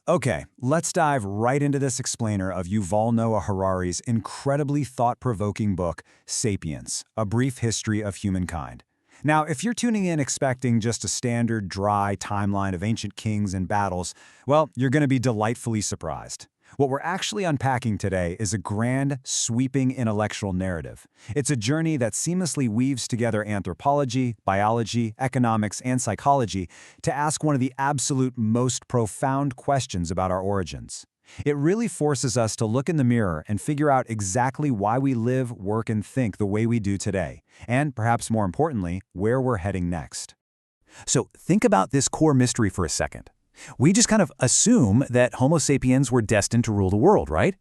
Okay, let's dive right into this explainer of Yuval Noah Harari's incredibly thought-provoking book, Sapiens, A Brief History of Humankind. Now, if you're tuning in expecting just a standard, dry timeline of ancient kings and battles, well, you're going to be delightfully surprised. What we're actually unpacking today is a grand, sweeping intellectual narrative. It's a journey that seamlessly weaves together anthropology, biology, economics, and psychology to ask one of the absolute most profound questions about our origins. It really forces us to look in the mirror and figure out exactly why we live, work, and think the way we do today, and perhaps more importantly, where we're heading next. So think about this core mystery for a second. We just kind of assume that Homo sapiens were destined to rule the world, right?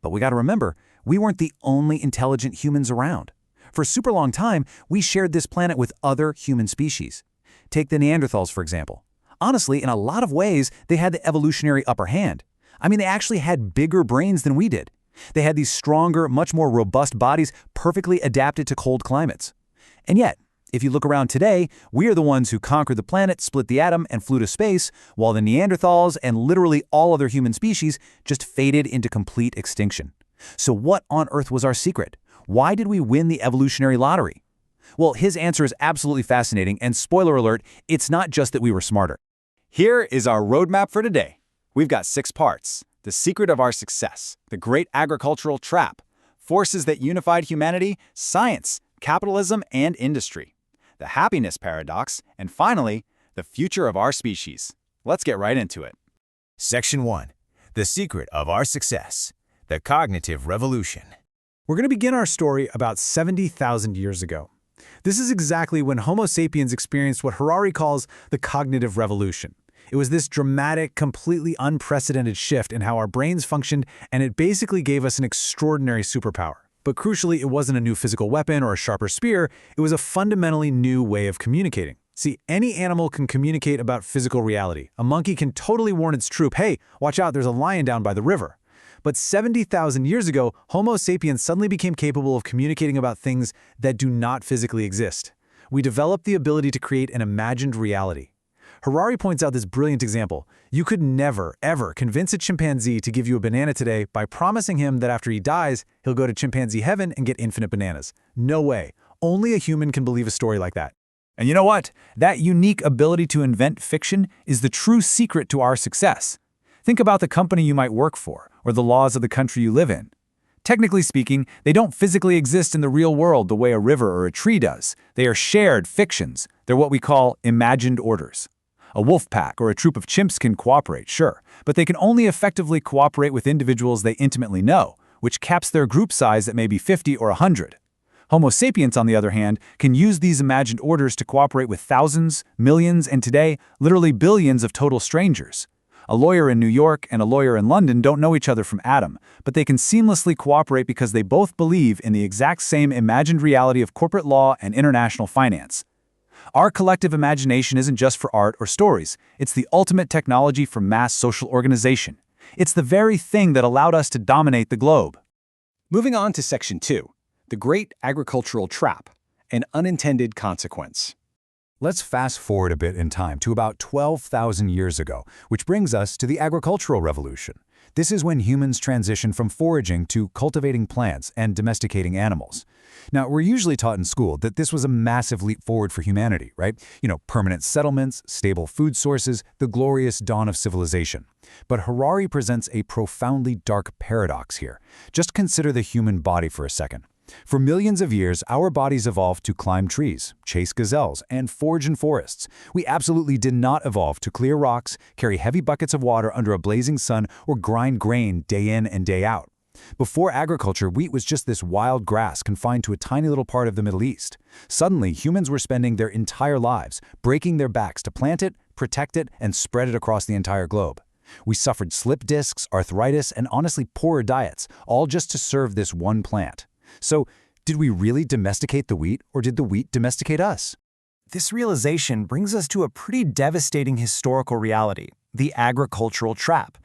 But we got to remember, we weren't the only intelligent humans around. For a super long time, we shared this planet with other human species. Take the Neanderthals, for example. Honestly, in a lot of ways, they had the evolutionary upper hand. I mean, they actually had bigger brains than we did. They had these stronger, much more robust bodies perfectly adapted to cold climates. And yet, if you look around today, we are the ones who conquered the planet, split the atom, and flew to space, while the Neanderthals and literally all other human species just faded into complete extinction. So what on earth was our secret? Why did we win the evolutionary lottery? Well, his answer is absolutely fascinating, and spoiler alert, it's not just that we were smarter. Here is our roadmap for today. We've got 6 parts: the secret of our success, the great agricultural trap, forces that unified humanity, science, capitalism, and industry, the happiness paradox, and finally, the future of our species. Let's get right into it. Section 1. The secret of our success. The cognitive revolution. We're going to begin our story about 70,000 years ago. This is exactly when Homo sapiens experienced what Harari calls the cognitive revolution. It was this dramatic, completely unprecedented shift in how our brains functioned, and it basically gave us an extraordinary superpower. But crucially, it wasn't a new physical weapon or a sharper spear, it was a fundamentally new way of communicating. See, any animal can communicate about physical reality. A monkey can totally warn its troop, hey, watch out, there's a lion down by the river. But 70,000 years ago, Homo sapiens suddenly became capable of communicating about things that do not physically exist. We developed the ability to create an imagined reality. Harari points out this brilliant example. You could never, ever convince a chimpanzee to give you a banana today by promising him that after he dies, he'll go to chimpanzee heaven and get infinite bananas. No way. Only a human can believe a story like that. And you know what? That unique ability to invent fiction is the true secret to our success. Think about the company you might work for, or the laws of the country you live in. Technically speaking, they don't physically exist in the real world the way a river or a tree does. They are shared fictions. They're what we call imagined orders. A wolf pack or a troop of chimps can cooperate, sure, but they can only effectively cooperate with individuals they intimately know, which caps their group size at maybe 50 or 100. Homo sapiens, on the other hand, can use these imagined orders to cooperate with thousands, millions, and today, literally billions of total strangers. A lawyer in New York and a lawyer in London don't know each other from Adam, but they can seamlessly cooperate because they both believe in the exact same imagined reality of corporate law and international finance. Our collective imagination isn't just for art or stories. It's the ultimate technology for mass social organization. It's the very thing that allowed us to dominate the globe. Moving on to Section 2, the Great Agricultural Trap, an Unintended Consequence. Let's fast forward a bit in time to about 12,000 years ago, which brings us to the agricultural revolution. This is when humans transitioned from foraging to cultivating plants and domesticating animals. Now, we're usually taught in school that this was a massive leap forward for humanity, right? Permanent settlements, stable food sources, the glorious dawn of civilization. But Harari presents a profoundly dark paradox here. Just consider the human body for a second. For millions of years, our bodies evolved to climb trees, chase gazelles, and forage in forests. We absolutely did not evolve to clear rocks, carry heavy buckets of water under a blazing sun, or grind grain day in and day out. Before agriculture, wheat was just this wild grass confined to a tiny little part of the Middle East. Suddenly, humans were spending their entire lives breaking their backs to plant it, protect it, and spread it across the entire globe. We suffered slip discs, arthritis, and honestly poorer diets, all just to serve this one plant. So, did we really domesticate the wheat, or did the wheat domesticate us? This realization brings us to a pretty devastating historical reality, the agricultural trap.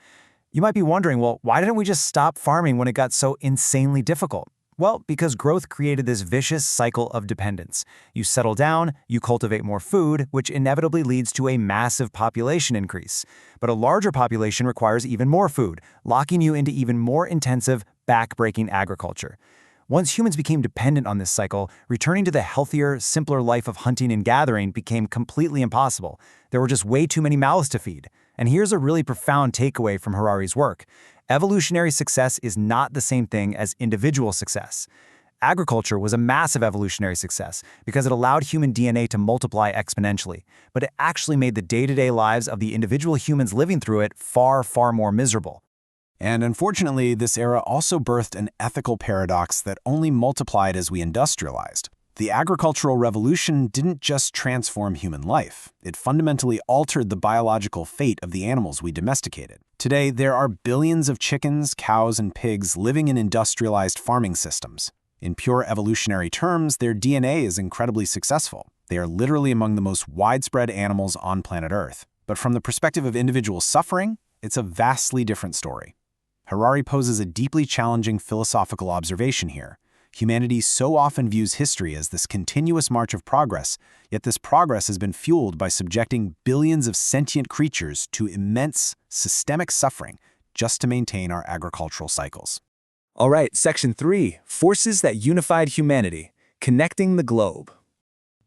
You might be wondering, well, why didn't we just stop farming when it got so insanely difficult? Well, because growth created this vicious cycle of dependence. You settle down, you cultivate more food, which inevitably leads to a massive population increase. But a larger population requires even more food, locking you into even more intensive, back-breaking agriculture. Once humans became dependent on this cycle, returning to the healthier, simpler life of hunting and gathering became completely impossible. There were just way too many mouths to feed. And here's a really profound takeaway from Harari's work. Evolutionary success is not the same thing as individual success. Agriculture was a massive evolutionary success because it allowed human DNA to multiply exponentially, but it actually made the day-to-day lives of the individual humans living through it far, far more miserable. And unfortunately, this era also birthed an ethical paradox that only multiplied as we industrialized. The agricultural revolution didn't just transform human life. It fundamentally altered the biological fate of the animals we domesticated. Today, there are billions of chickens, cows, and pigs living in industrialized farming systems. In pure evolutionary terms, their DNA is incredibly successful. They are literally among the most widespread animals on planet Earth. But from the perspective of individual suffering, it's a vastly different story. Harari poses a deeply challenging philosophical observation here. Humanity so often views history as this continuous march of progress, yet this progress has been fueled by subjecting billions of sentient creatures to immense, systemic suffering just to maintain our agricultural cycles. All right, Section 3, Forces that Unified Humanity, Connecting the Globe.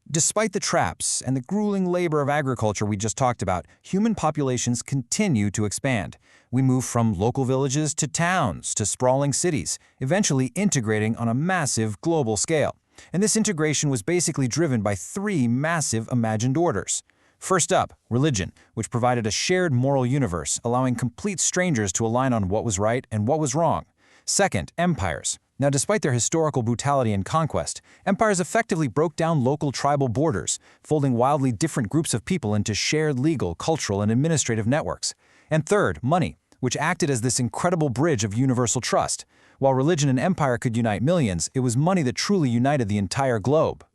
Despite the traps and the grueling labor of agriculture we just talked about, human populations continue to expand. We move from local villages to towns to sprawling cities, eventually integrating on a massive global scale. And this integration was basically driven by three massive imagined orders. First up, religion, which provided a shared moral universe, allowing complete strangers to align on what was right and what was wrong. Second, empires. Now, despite their historical brutality and conquest, empires effectively broke down local tribal borders, folding wildly different groups of people into shared legal, cultural, and administrative networks. And third, money, which acted as this incredible bridge of universal trust. While religion and empire could unite millions, it was money that truly united the entire globe.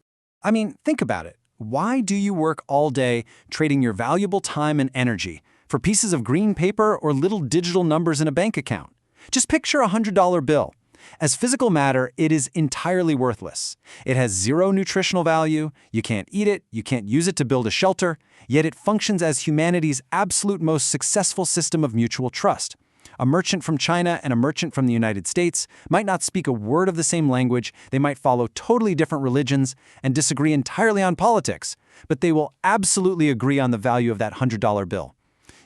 I mean, think about it. Why do you work all day trading your valuable time and energy for pieces of green paper or little digital numbers in a bank account? Just picture a $100 bill. As physical matter, it is entirely worthless. It has zero nutritional value, you can't eat it, you can't use it to build a shelter, yet it functions as humanity's absolute most successful system of mutual trust. A merchant from China and a merchant from the United States might not speak a word of the same language, they might follow totally different religions and disagree entirely on politics, but they will absolutely agree on the value of that $100 bill.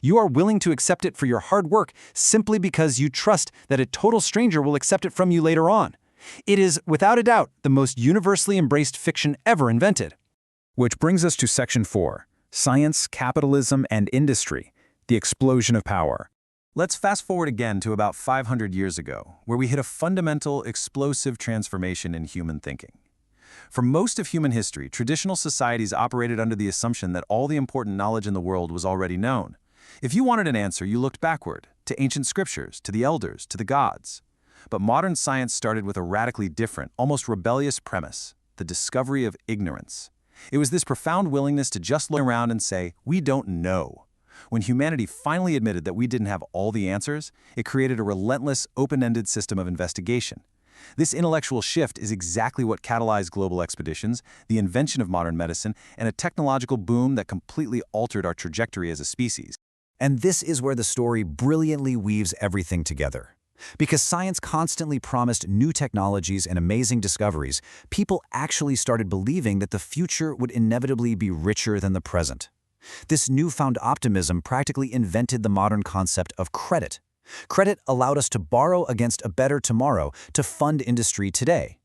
You are willing to accept it for your hard work simply because you trust that a total stranger will accept it from you later on. It is, without a doubt, the most universally embraced fiction ever invented. Which brings us to Section 4, Science, Capitalism, and Industry, the Explosion of Power. Let's fast forward again to about 500 years ago, where we hit a fundamental, explosive transformation in human thinking. For most of human history, traditional societies operated under the assumption that all the important knowledge in the world was already known. If you wanted an answer, you looked backward, to ancient scriptures, to the elders, to the gods. But modern science started with a radically different, almost rebellious premise, the discovery of ignorance. It was this profound willingness to just look around and say, we don't know. When humanity finally admitted that we didn't have all the answers, it created a relentless, open-ended system of investigation. This intellectual shift is exactly what catalyzed global expeditions, the invention of modern medicine, and a technological boom that completely altered our trajectory as a species. And this is where the story brilliantly weaves everything together. Because science constantly promised new technologies and amazing discoveries, people actually started believing that the future would inevitably be richer than the present. This newfound optimism practically invented the modern concept of credit. Credit allowed us to borrow against a better tomorrow to fund industry today.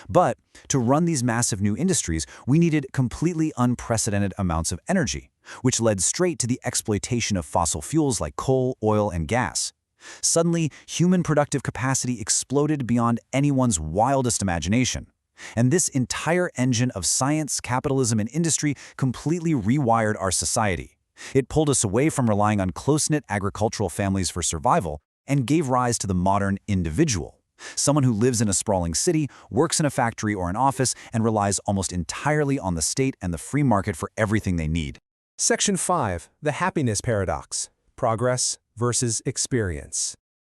But to run these massive new industries, we needed completely unprecedented amounts of energy, which led straight to the exploitation of fossil fuels like coal, oil, and gas. Suddenly, human productive capacity exploded beyond anyone's wildest imagination. And this entire engine of science, capitalism, and industry completely rewired our society. It pulled us away from relying on close-knit agricultural families for survival and gave rise to the modern individual. Someone who lives in a sprawling city, works in a factory or an office, and relies almost entirely on the state and the free market for everything they need. Section 5, the happiness paradox, progress versus experience.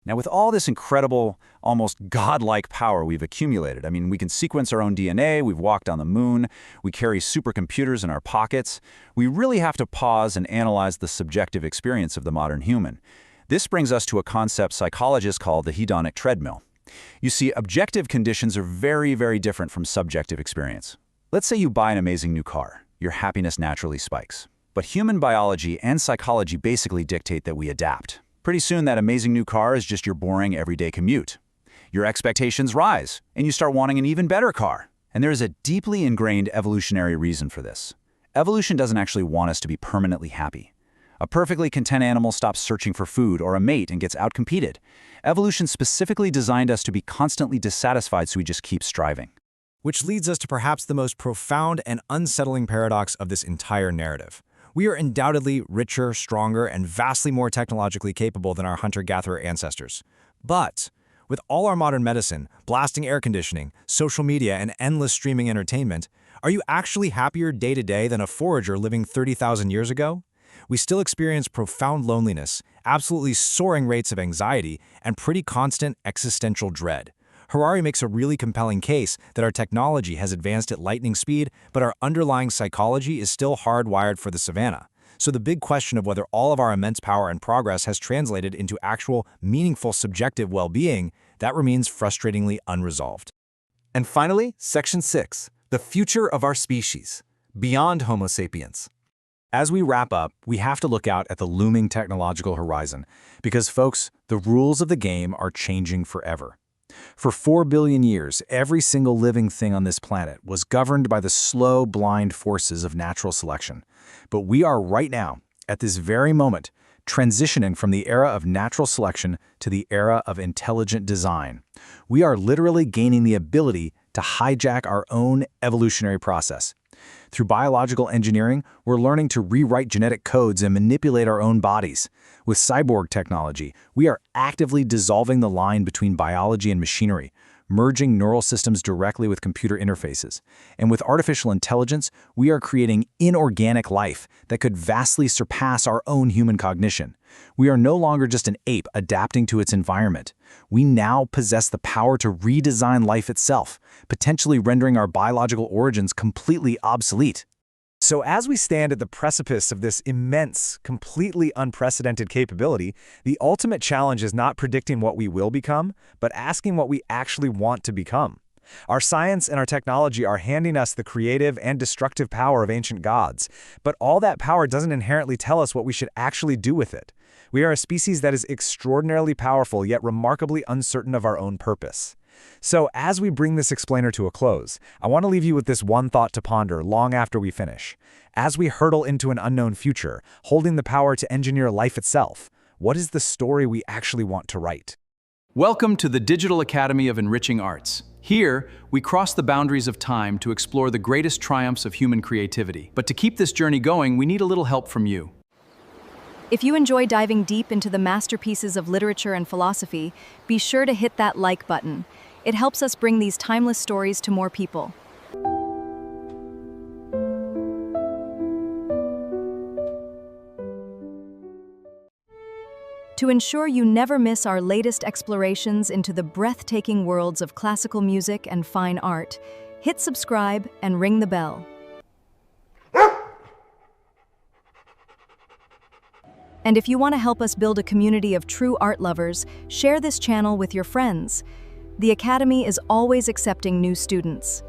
Now, with all this incredible, almost godlike power we've accumulated, I mean, we can sequence our own DNA, we've walked on the moon, we carry supercomputers in our pockets, we really have to pause and analyze the subjective experience of the modern human. This brings us to a concept psychologists call the hedonic treadmill. You see, objective conditions are very, very different from subjective experience. Let's say you buy an amazing new car. Your happiness naturally spikes. But human biology and psychology basically dictate that we adapt. Pretty soon, that amazing new car is just your boring everyday commute. Your expectations rise, and you start wanting an even better car. And there is a deeply ingrained evolutionary reason for this. Evolution doesn't actually want us to be permanently happy. A perfectly content animal stops searching for food or a mate and gets outcompeted. Evolution specifically designed us to be constantly dissatisfied, so we just keep striving. Which leads us to perhaps the most profound and unsettling paradox of this entire narrative. We are undoubtedly richer, stronger, and vastly more technologically capable than our hunter-gatherer ancestors. But with all our modern medicine, blasting air conditioning, social media, and endless streaming entertainment, are you actually happier day to day than a forager living 30,000 years ago? We still experience profound loneliness, absolutely soaring rates of anxiety, and pretty constant existential dread. Harari makes a really compelling case that our technology has advanced at lightning speed, but our underlying psychology is still hardwired for the savannah. So the big question of whether all of our immense power and progress has translated into actual, meaningful subjective well-being, that remains frustratingly unresolved. And finally, Section 6, the future of our species, beyond Homo sapiens. As we wrap up, we have to look out at the looming technological horizon, because, folks, the rules of the game are changing forever. For 4 billion years, every single living thing on this planet was governed by the slow, blind forces of natural selection. But we are right now, at this very moment, transitioning from the era of natural selection to the era of intelligent design. We are literally gaining the ability to hijack our own evolutionary process. Through biological engineering, we're learning to rewrite genetic codes and manipulate our own bodies. With cyborg technology, we are actively dissolving the line between biology and machinery, merging neural systems directly with computer interfaces. And with artificial intelligence, we are creating inorganic life that could vastly surpass our own human cognition. We are no longer just an ape adapting to its environment. We now possess the power to redesign life itself, potentially rendering our biological origins completely obsolete. So as we stand at the precipice of this immense, completely unprecedented capability, the ultimate challenge is not predicting what we will become, but asking what we actually want to become. Our science and our technology are handing us the creative and destructive power of ancient gods, but all that power doesn't inherently tell us what we should actually do with it. We are a species that is extraordinarily powerful, yet remarkably uncertain of our own purpose. So as we bring this explainer to a close, I want to leave you with this one thought to ponder long after we finish. As we hurtle into an unknown future, holding the power to engineer life itself, what is the story we actually want to write? Welcome to the Digital Academy of Enriching Arts. Here, we cross the boundaries of time to explore the greatest triumphs of human creativity. But to keep this journey going, we need a little help from you. If you enjoy diving deep into the masterpieces of literature and philosophy, be sure to hit that like button. It helps us bring these timeless stories to more people. To ensure you never miss our latest explorations into the breathtaking worlds of classical music and fine art, hit subscribe and ring the bell. And if you want to help us build a community of true art lovers, share this channel with your friends. The Academy is always accepting new students.